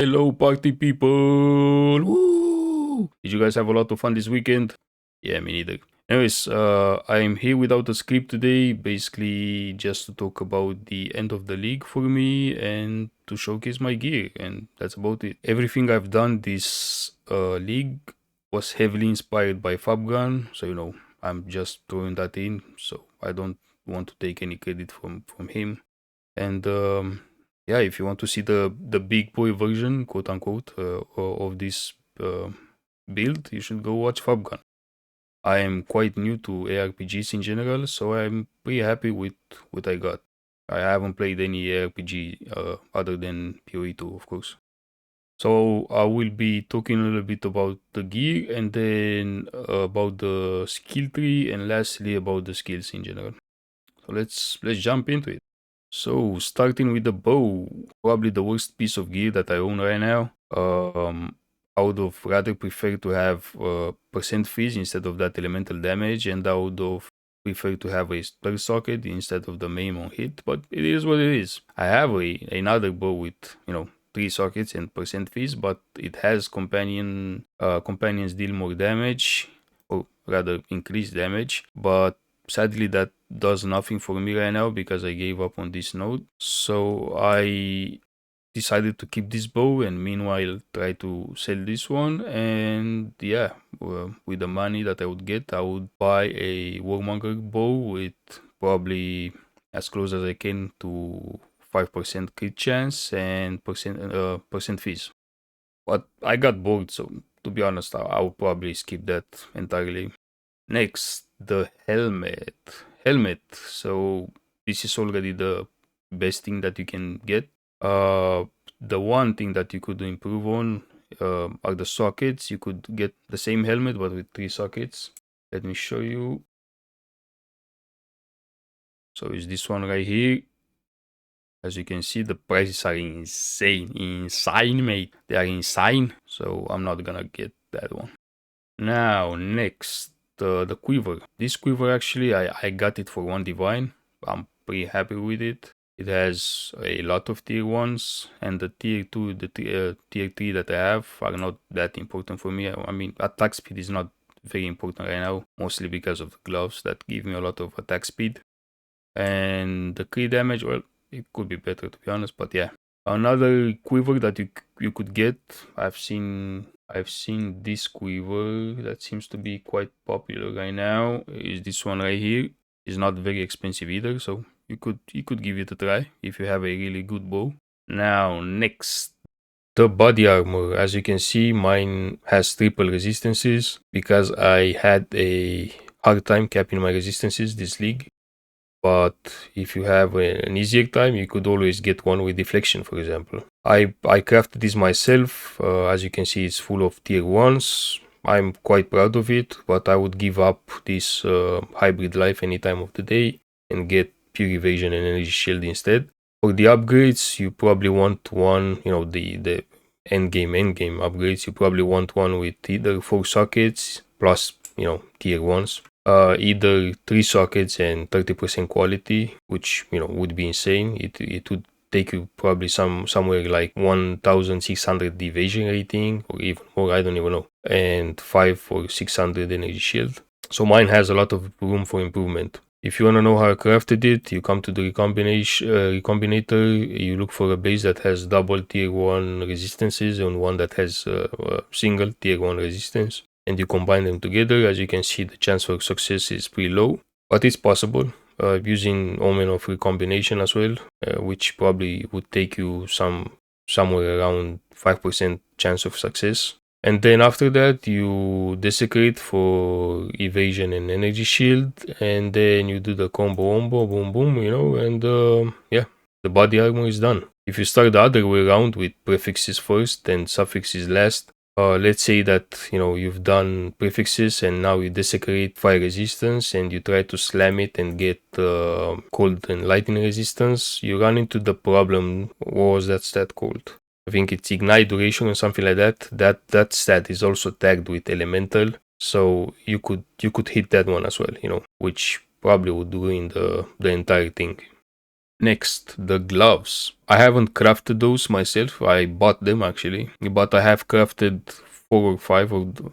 Hello, party people! Woo! Did you guys have a lot of fun this weekend? Yeah, me neither. Anyways, I'm here without a script today, basically just to talk about the end of the league for me and to showcase my gear, and that's about it. Everything I've done this league was heavily inspired by Fabgun, so I'm just throwing that in, so I don't want to take any credit from him. And yeah, if you want to see the big boy version, quote unquote, of this build, you should go watch Fabgun. I am quite new to ARPGs in general, so I'm pretty happy with what I got. I haven't played any ARPG other than PoE2, of course. So I will be talking a little bit about the gear and then about the skill tree and lastly about the skills in general. So let's jump into it. So starting with the bow, probably the worst piece of gear that I own right now. I would have rather prefer to have percent freeze instead of that elemental damage, and I would have prefer to have a spur socket instead of the main on hit. But it is what it is. I have another bow with 3 sockets and percent freeze, but it has companions deal more damage, or rather increase damage, but sadly that does nothing for me right now because I gave up on this node. So I decided to keep this bow and meanwhile try to sell this one. And yeah, with the money that I would get, I would buy a warmonger bow with probably as close as I can to 5% crit chance and percent fees. But I got bored, so to be honest, I would probably skip that entirely. Next, the helmet. Helmet. So this is already the best thing that you can get. The one thing that you could improve on are the sockets. You could get the same helmet but with 3 sockets. Let me show you. So it's this one right here. As you can see, the prices are insane, mate. They are insane. So I'm not gonna get that one. Now, next, the quiver. This quiver, actually, I got it for 1 divine. I'm pretty happy with it. It has a lot of tier 1s, and the tier 2, tier 3 that I have are not that important for me. I mean, attack speed is not very important right now, mostly because of the gloves that give me a lot of attack speed. And the crit damage, well, it could be better to be honest, but yeah. Another quiver that you could get, I've seen this quiver that seems to be quite popular right now. Is this one right here? It's not very expensive either, so you could give it a try if you have a really good bow. Now next, the body armor. As you can see, mine has triple resistances because I had a hard time capping my resistances this league. But if you have an easier time, you could always get one with deflection, for example. I crafted this myself. As you can see, it's full of tier 1s. I'm quite proud of it, but I would give up this hybrid life any time of the day and get pure evasion and energy shield instead. For the upgrades, you probably want one, the endgame upgrades. You probably want one with either 4 sockets plus, tier 1s. Either 3 sockets and 30% quality, which would be insane. It would take you probably somewhere like 1600 evasion rating or even more, I don't even know, and 5 or 600 energy shield. So mine has a lot of room for improvement. If you want to know how I crafted it, you come to the recombinator, you look for a base that has double tier 1 resistances and one that has single tier 1 resistance, and you combine them together. As you can see, the chance for success is pretty low, but it's possible using Omen of Recombination as well, which probably would take you somewhere around 5% chance of success. And then after that, you desecrate for evasion and energy shield, and then you do the combo, boom, boom, and yeah, the body armor is done. If you start the other way around with prefixes first and suffixes last, let's say that you've done prefixes and now you desecrate fire resistance and you try to slam it and get cold and lightning resistance, you run into the problem. What was that stat called? I think it's ignite duration or something like that. That stat is also tagged with elemental, so you could hit that one as well, which probably would ruin the entire thing. Next, the gloves. I haven't crafted those myself. I bought them actually, but I have crafted 4 or 5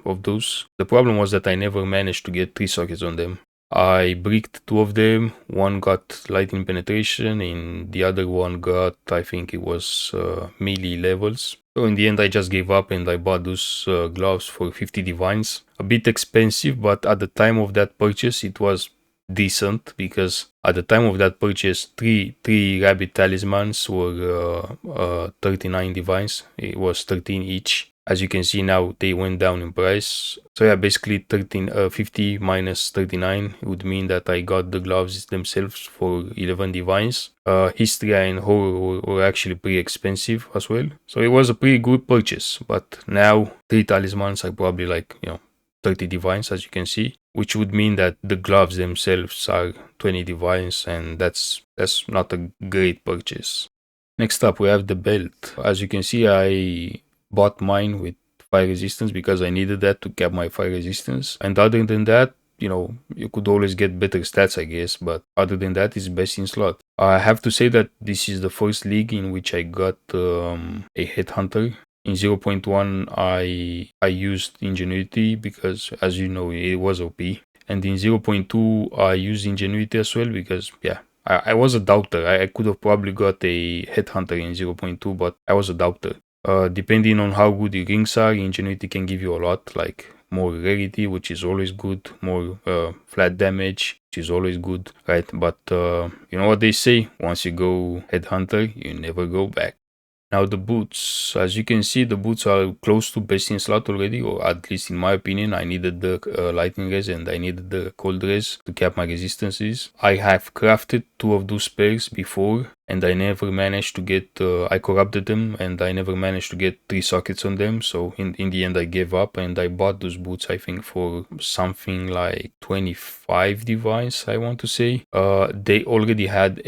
of those. The problem was that I never managed to get 3 sockets on them. I bricked 2 of them. One got lightning penetration, and the other one got, I think it was melee levels. So in the end, I just gave up and I bought those gloves for 50 divines. A bit expensive, but at the time of that purchase, it was decent, because at the time of that purchase, three rabbit talismans were 39 divines. It was 13 each. As you can see now, they went down in price. So yeah, basically 50 minus 39 would mean that I got the gloves themselves for 11 divines. Hysteria and Horror were actually pretty expensive as well. So it was a pretty good purchase. But now 3 talismans are probably like, 30 divines, as you can see, which would mean that the gloves themselves are 20 divines, and that's not a great purchase. Next up, we have the belt. As you can see, I bought mine with fire resistance because I needed that to cap my fire resistance. And other than that, you could always get better stats, I guess, but other than that, it's best in slot. I have to say that this is the first league in which I got a headhunter. In 0.1, I used Ingenuity because, as you know, it was OP. And in 0.2, I used Ingenuity as well because, yeah, I was a doubter. I could have probably got a headhunter in 0.2, but I was a doubter. Depending on how good your rings are, Ingenuity can give you a lot, like more rarity, which is always good, more flat damage, which is always good, right? But you know what they say, once you go headhunter, you never go back. Now the boots, as you can see, the boots are close to best in slot already, or at least in my opinion. I needed the lightning res and I needed the cold res to cap my resistances. I have crafted 2 of those pairs before, and I never managed to get, I corrupted them and I never managed to get 3 sockets on them. So in the end I gave up and I bought those boots, I think for something like 25 divines, I want to say. They already had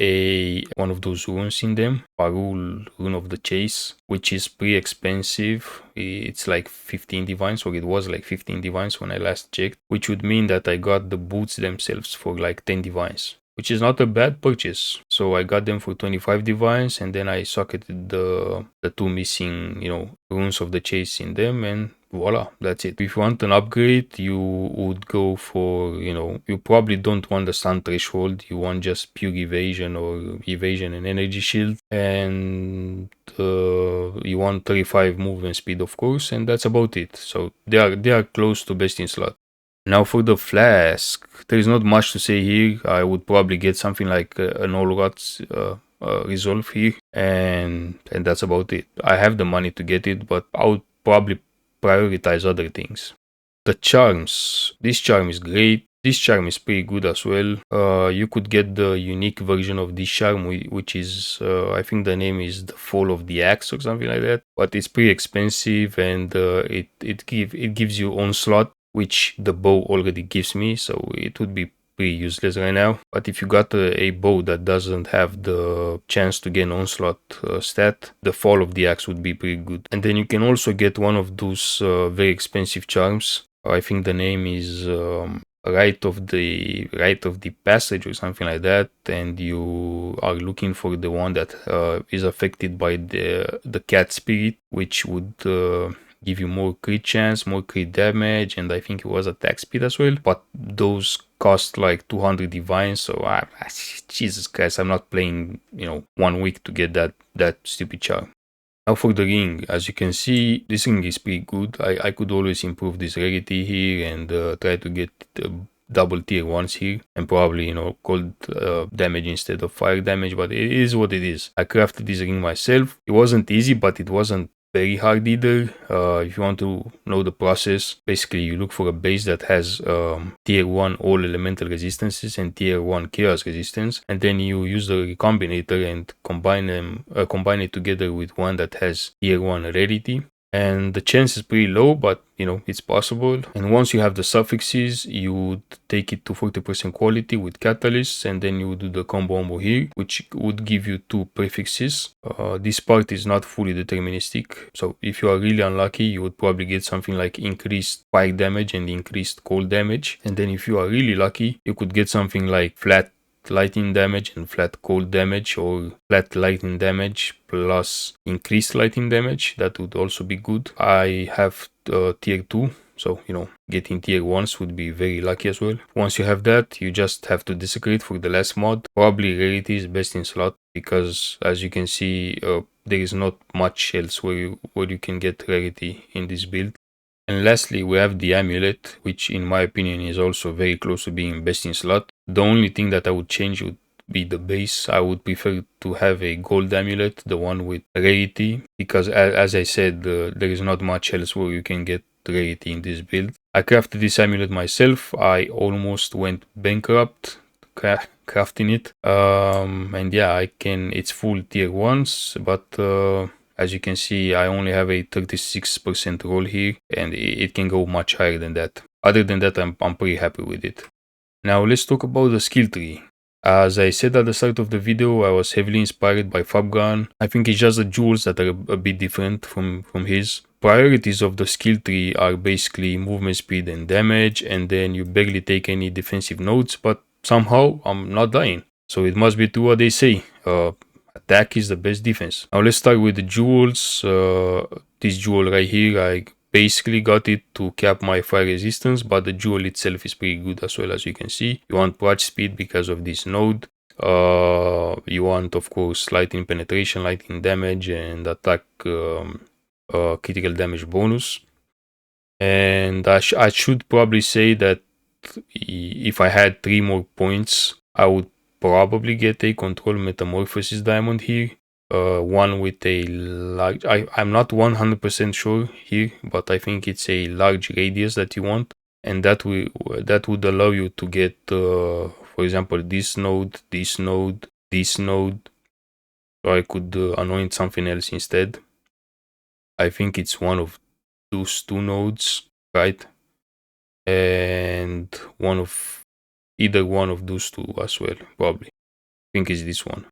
one of those runes in them, Parul, Rune of the Chase, which is pretty expensive. It's like 15 divines, or it was like 15 divines when I last checked, which would mean that I got the boots themselves for like 10 divines, which is not a bad purchase. So I got them for 25 divines, and then I socketed the 2 missing, runes of the chase in them, and voila, that's it. If you want an upgrade, you would go for, you probably don't want the stun threshold. You want just pure evasion or evasion and energy shield, and you want 35 movement speed, of course, and that's about it. So they are close to best in slot. Now for the flask, there is not much to say here. I would probably get something like an all rots resolve here, and that's about it. I have the money to get it, but I would probably prioritize other things. The charms. This charm is great. This charm is pretty good as well. You could get the unique version of this charm, which is, I think the name is the Fall of the Axe or something like that. But it's pretty expensive, and it gives you onslaught, which the bow already gives me, so it would be pretty useless right now. But if you got a bow that doesn't have the chance to gain onslaught stat, the Fall of the Axe would be pretty good. And then you can also get one of those very expensive charms. I think the name is Right of the Passage or something like that, and you are looking for the one that is affected by the cat spirit, which would give you more crit chance, more crit damage, and I think it was attack speed as well. But those cost like 200 divines, so Jesus Christ, I'm not playing 1 week to get that stupid charm. Now for the ring, as you can see, this ring is pretty good. I could always improve this rarity here and try to get double tier 1s here, and probably cold damage instead of fire damage, but it is what it is. I crafted this ring myself. It wasn't easy, but it wasn't very hard either. If you want to know the process, basically you look for a base that has tier 1 all elemental resistances and tier 1 chaos resistance, and then you use the recombinator and combine it together with one that has tier 1 rarity. And the chance is pretty low, but it's possible. And once you have the suffixes, you would take it to 40% quality with catalysts, and then you would do the combo here, which would give you 2 prefixes. This part is not fully deterministic, so if you are really unlucky, you would probably get something like increased fire damage and increased cold damage. And then if you are really lucky, you could get something like flat lightning damage and flat cold damage, or flat lightning damage plus increased lightning damage. That would also be good. I have tier 2, so getting tier 1s would be very lucky as well. Once you have that, you just have to desecrate for the last mod. Probably rarity is best in slot, because as you can see, there is not much else where you can get rarity in this build. And lastly, we have the amulet, which in my opinion is also very close to being best in slot. The only thing that I would change would be the base. I would prefer to have a gold amulet, the one with rarity, because as I said, there is not much else where you can get rarity in this build. I crafted this amulet myself. I almost went bankrupt crafting it. And yeah, it's full tier 1s, but as you can see, I only have a 36% roll here, and it can go much higher than that. Other than that, I'm pretty happy with it. Now let's talk about the skill tree. As I said at the start of the video, I was heavily inspired by Fabgun. I think it's just the jewels that are a bit different from his. Priorities of the skill tree are basically movement speed and damage, and then you barely take any defensive nodes, but somehow I'm not dying. So it must be true what they say. Attack is the best defense. Now let's start with the jewels. This jewel right here, I basically got it to cap my fire resistance, but the jewel itself is pretty good as well, as you can see. You want proj speed because of this node. You want, of course, lightning penetration, lightning damage, and attack critical damage bonus. And I should probably say that if I had 3 more points, I would probably get a control metamorphosis diamond here. One with a large, I'm not 100% sure here, but I think it's a large radius that you want, and that would allow you to get, for example, this node, this node, this node. So I could anoint something else instead. I think it's one of those 2 nodes, right? And either one of those 2 as well, probably. I think it's this one.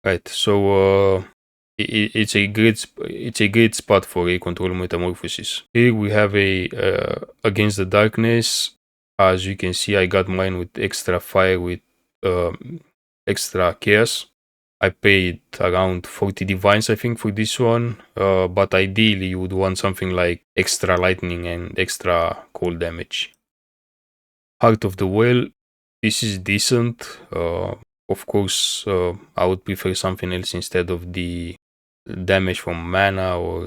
Right, so it's a great spot for a control metamorphosis. Here we have a against the darkness. As you can see, I got mine with extra fire with extra chaos. I paid around 40 divines, I think, for this one. But ideally, you would want something like extra lightning and extra cold damage. Heart of the Well, this is decent. Of course, I would prefer something else instead of the damage from mana or,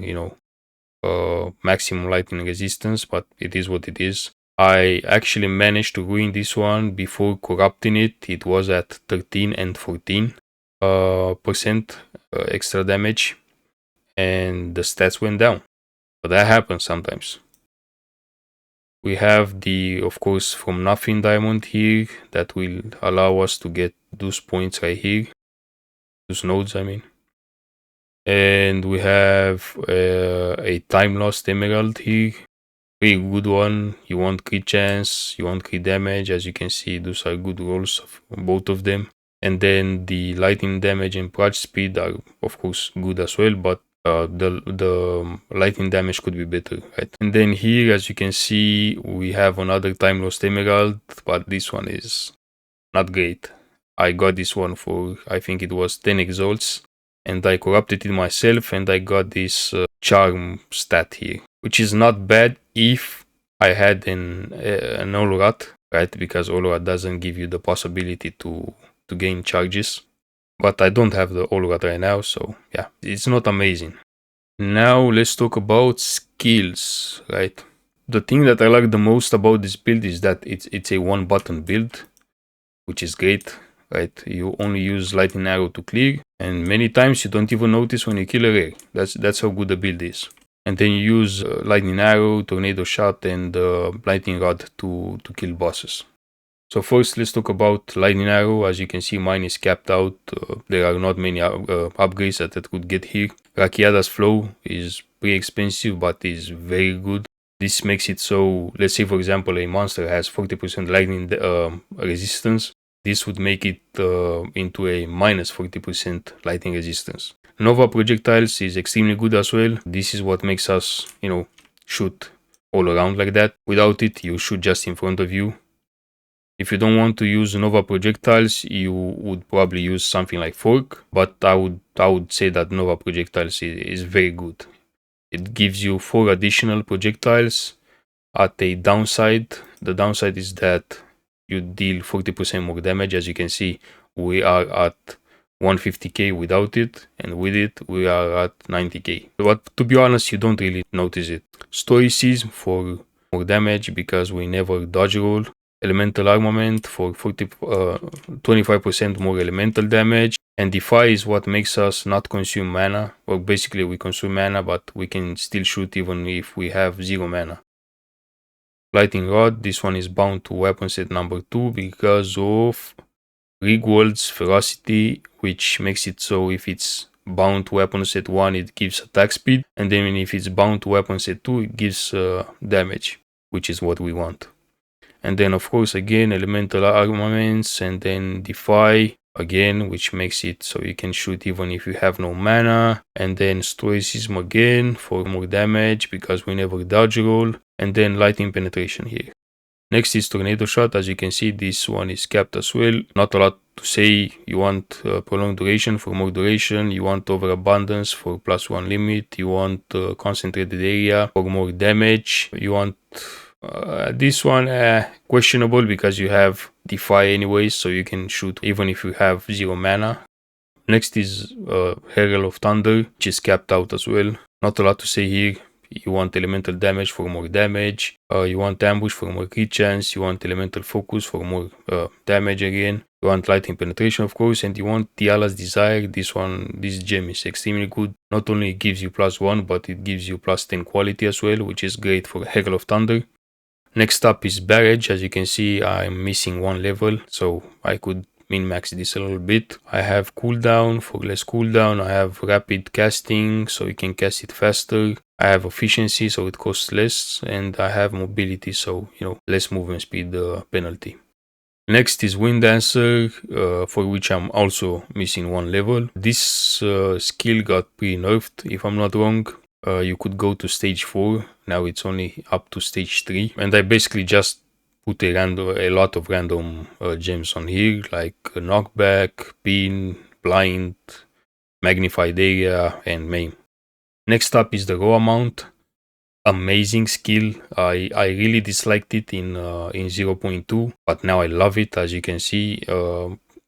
maximum lightning resistance, but it is what it is. I actually managed to ruin this one before corrupting it. It was at 13 and 14% extra damage, and the stats went down. But that happens sometimes. We have the, of course, from nothing diamond here that will allow us to get those points right here. Those nodes, I mean. And we have a time lost emerald here. Pretty good one. You want crit chance, you want crit damage. As you can see, those are good rolls of both of them. And then the lightning damage and proj speed are, of course, good as well, but the lightning damage could be better, right? And then here, as you can see, we have another time lost emerald, but this one is not great. I got this one for, I think it was 10 exalts, and I corrupted it myself, and I got this charm stat here, which is not bad if I had an Olorat, right? Because Olorat doesn't give you the possibility to gain charges. But I don't have the Olorat right now, so yeah, it's not amazing. Now let's talk about skills, right? The thing that I like the most about this build is that it's a 1-button build, which is great, right? You only use lightning arrow to clear, and many times you don't even notice when you kill a rare. That's how good the build is. And then you use lightning arrow, tornado shot, and lightning rod to kill bosses. So first, let's talk about lightning arrow. As you can see, mine is capped out. There are not many upgrades that could get here. Rakiada's flow is pretty expensive, but is very good. This makes it so, let's say for example, a monster has 40% lightning resistance. This would make it into a minus 40% lightning resistance. Nova projectiles is extremely good as well. This is what makes us, shoot all around like that. Without it, you shoot just in front of you. If you don't want to use Nova projectiles, you would probably use something like Fork, but I would say that Nova projectiles is very good. It gives you 4 additional projectiles at a downside. The downside is that you deal 40% more damage. As you can see, we are at 150k without it, and with it we are at 90k. But to be honest, you don't really notice it. Stoicism for more damage because we never dodge roll. Elemental armament for 25% more elemental damage. And Defy is what makes us not consume mana. Well, basically we consume mana, but we can still shoot even if we have 0 mana. Lightning Rod, this one is bound to weapon set number 2 because of Rigwald's Ferocity, which makes it so if it's bound to weapon set 1 it gives attack speed, and then if it's bound to weapon set 2 it gives damage, which is what we want. And then of course again elemental armaments, and then Defy again, which makes it so you can shoot even if you have no mana, and then Stoicism again for more damage because we never dodge roll, and then lightning penetration here. Next is Tornado Shot. As you can see, this one is capped as well. Not a lot to say. You want prolonged duration for more duration. You want overabundance for +1 limit. You want concentrated area for more damage. You want this one questionable because you have Defy anyways, so you can shoot even if you have 0 mana. Next is Herald of Thunder, which is capped out as well. Not a lot to say here. You want elemental damage for more damage. You want ambush for more crit chance. You want elemental focus for more damage again. You want lightning penetration, of course, and you want Tiala's Desire. This gem is extremely good. Not only it gives you +1, but it gives you +10 quality as well, which is great for Herald of Thunder. Next up is Barrage. As you can see, I'm missing 1 level, so I could min-max this a little bit. I have cooldown for less cooldown. I have rapid casting, so you can cast it faster. I have efficiency, so it costs less, and I have mobility, so less movement speed penalty. Next is Wind Dancer, for which I'm also missing 1 level. This skill got pretty nerfed, if I'm not wrong. You could go to stage 4, now it's only up to stage 3, and I basically just put a lot of random gems on here, like knockback, pin, blind, magnified area, and maim. Next up is the raw mount. Amazing skill. I really disliked it in 0.2, but now I love it. As you can see,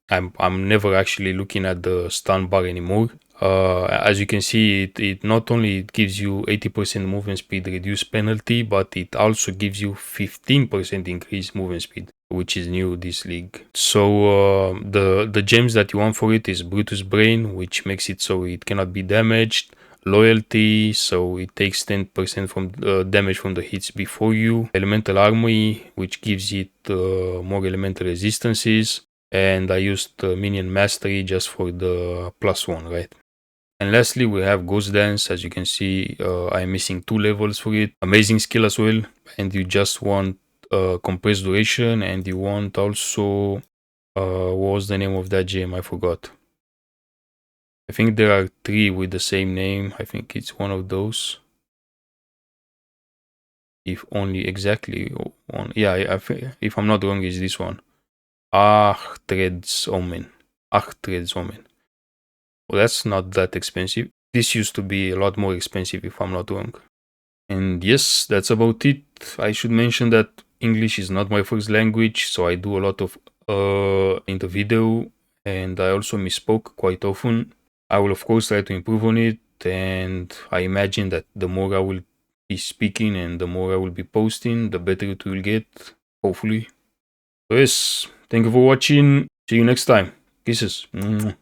I'm never actually looking at the stun bar anymore. As you can see, it not only gives you 80% movement speed reduced penalty, but it also gives you 15% increased movement speed, which is new this league. So the gems that you want for it is Brutus Brain, which makes it so it cannot be damaged. Loyalty, so it takes 10% from damage from the hits before you. Elemental Armory, which gives it more elemental resistances. And I used Minion Mastery just for the +1, right? And lastly, we have Ghost Dance. As you can see, I'm missing 2 levels for it. Amazing skill as well. And you just want compressed duration, and you want also what was the name of that gem? I forgot. I think there are 3 with the same name. I think it's one of those. If only exactly one. Yeah, if I'm not wrong, is this one. Achtred's Omen. Well, that's not that expensive. This used to be a lot more expensive if I'm not wrong. And yes, that's about it. I should mention that English is not my first language, so I do a lot of in the video, and I also misspoke quite often. I will of course try to improve on it, and I imagine that the more I will be speaking and the more I will be posting, the better it will get, hopefully. So yes, thank you for watching. See you next time. Kisses.